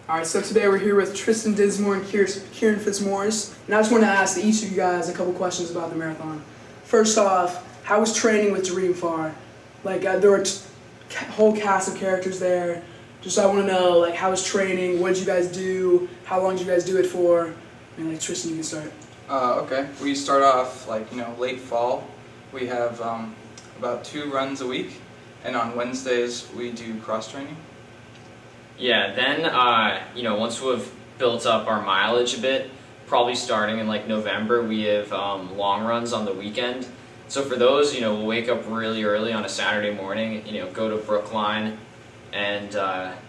All right, so today we're here with Tristan Dinsmore and Kieran Fitzmaurice, and I just want to ask each of you guys a couple questions about the marathon. First off, how was training with Dreamfar? Like, there were a whole cast of characters there. Just I want to know, like, how was training? What did you guys do? How long did you guys do it for? And like, Tristan, you can start. Okay, we start off late fall. We have about 2 runs a week, and on Wednesdays we do cross training. Yeah, then once we've built up our mileage a bit, probably starting in like November, we have long runs on the weekend. So for those, we'll wake up really early on a Saturday morning, go to Brookline and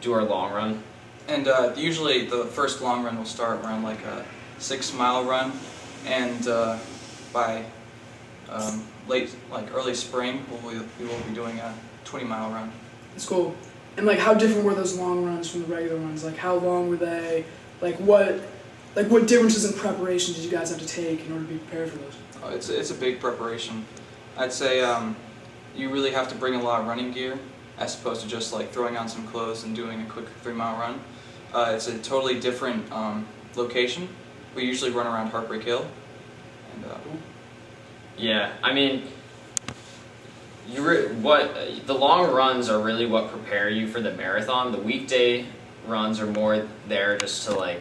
do our long run. And usually the first long run will start around like a 6-mile run, and by early spring we will be doing a 20-mile run. That's cool. And like, how different were those long runs from the regular ones? Like, how long were they? What differences in preparation did you guys have to take in order to be prepared for those? It's a big preparation. I'd say you really have to bring a lot of running gear, as opposed to just like throwing on some clothes and doing a quick 3-mile run. It's a totally different location. We usually run around Heartbreak Hill. And yeah, I mean, the long runs are really what prepare you for the marathon. The weekday runs are more there just to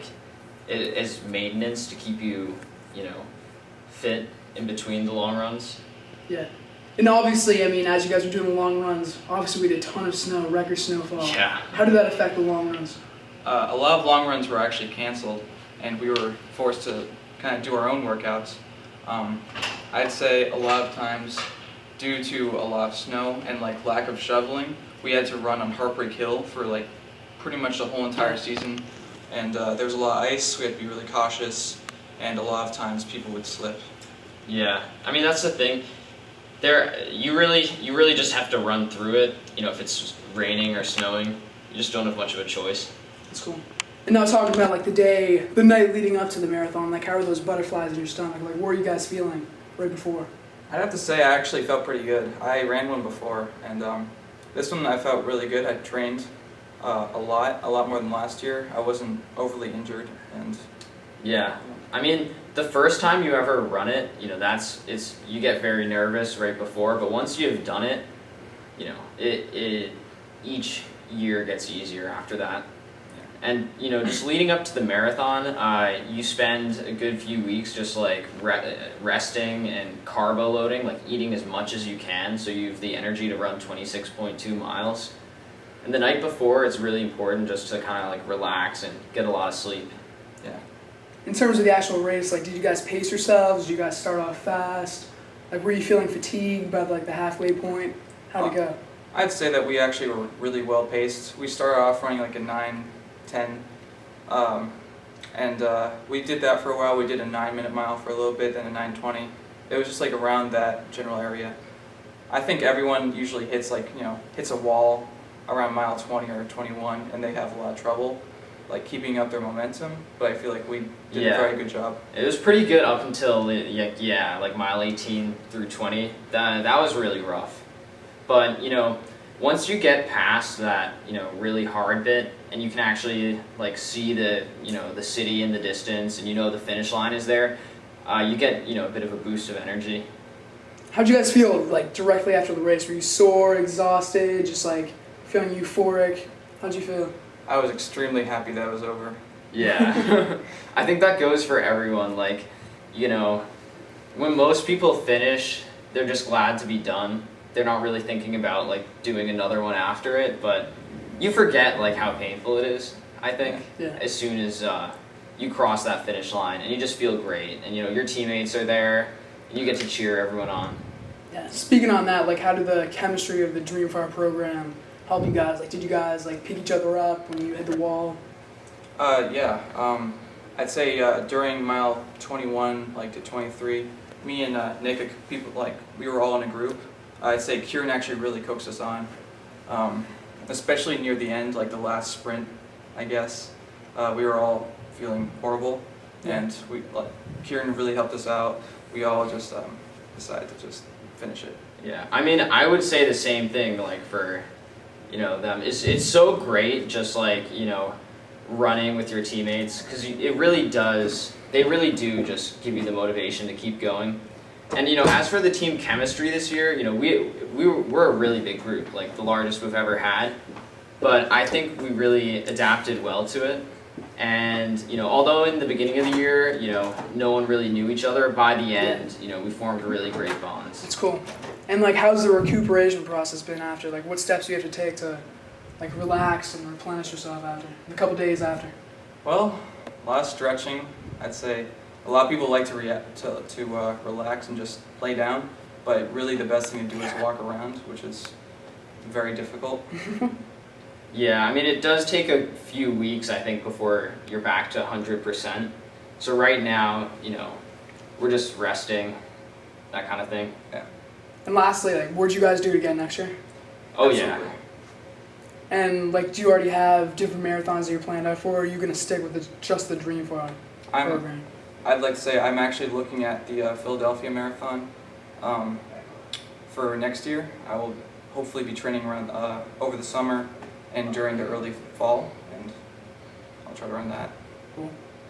as maintenance to keep you, fit in between the long runs. Yeah. And obviously, I mean, as you guys were doing the long runs, obviously we did a ton of snow, record snowfall. Yeah. How did that affect the long runs? a lot of long runs were actually canceled, and we were forced to kind of do our own workouts. I'd say a lot of times, due to a lot of snow and lack of shoveling, we had to run on Heartbreak Hill for pretty much the whole entire season. And there was a lot of ice, we had to be really cautious, and a lot of times people would slip. Yeah, I mean that's the thing. You really just have to run through it. If it's raining or snowing, you just don't have much of a choice. That's cool. And now talking about the night leading up to the marathon, how are those butterflies in your stomach? What were you guys feeling right before? I'd have to say I actually felt pretty good. I ran one before, and this one I felt really good. I trained a lot more than last year. I wasn't overly injured, and yeah. I mean, the first time you ever run it, you get very nervous right before, but once you've done it, it each year gets easier after that. And just leading up to the marathon, you spend a good few weeks just resting and carbo loading, eating as much as you can, so you have the energy to run 26.2 miles. And the night before, it's really important just to kind of relax and get a lot of sleep. Yeah. In terms of the actual race, did you guys pace yourselves? Did you guys start off fast? Were you feeling fatigued by the halfway point? How'd it go? I'd say that we actually were really well paced. We started off running a 9:10, and we did that for a while. We did a 9-minute mile for a little bit, then a 9:20. It was just around that general area. I think everyone usually hits hits a wall around mile 20 or 21, and they have a lot of trouble keeping up their momentum, but I feel we did a very good job. It was pretty good up until mile 18 through 20. That was really rough. But once you get past that really hard bit, and you can actually see the the city in the distance, and the finish line is there, you get a bit of a boost of energy. How'd you guys feel directly after the race? Were you sore, exhausted, just feeling euphoric? How'd you feel? I was extremely happy that it was over. Yeah. I think that goes for everyone. When most people finish, they're just glad to be done. They're not really thinking about doing another one after it, but you forget how painful it is, I think, as soon as you cross that finish line, and you just feel great, and your teammates are there, and you get to cheer everyone on. Yeah. Speaking on that, how did the chemistry of the Dreamfar program help you guys? Did you guys pick each other up when you hit the wall? Yeah. I'd say during mile 21 to 23, me and Nick, we were all in a group. I'd say Kieran actually really coaxed us on, especially near the end, the last sprint, I guess. We were all feeling horrible, and Kieran really helped us out. We all just decided to just finish it. Yeah, I mean, I would say the same thing, for them. It's so great, just running with your teammates, because it really does. They really do just give you the motivation to keep going. And as for the team chemistry this year, we're a really big group, like the largest we've ever had. But I think we really adapted well to it. And although in the beginning of the year, no one really knew each other, by the end, we formed really great bonds. It's cool. And like, how's the recuperation process been after? Like, what steps do you have to take to like relax and replenish yourself after a couple days after? Well, a lot of stretching. I'd say a lot of people like to relax and just lay down, but really the best thing to do is walk around, which is very difficult. Yeah, I mean, it does take a few weeks, I think, before you're back to 100%. So right now, we're just resting, that kind of thing. Yeah. And lastly, like, would you guys do it again next year? Oh, Absolutely. yeah. And like, do you already have different marathons that you're planned out for, or are you going to stick with just the Dreamfar program? I'd like to say I'm actually looking at the Philadelphia Marathon for next year. I will hopefully be training around over the summer and during the early fall, and I'll try to run that. Cool.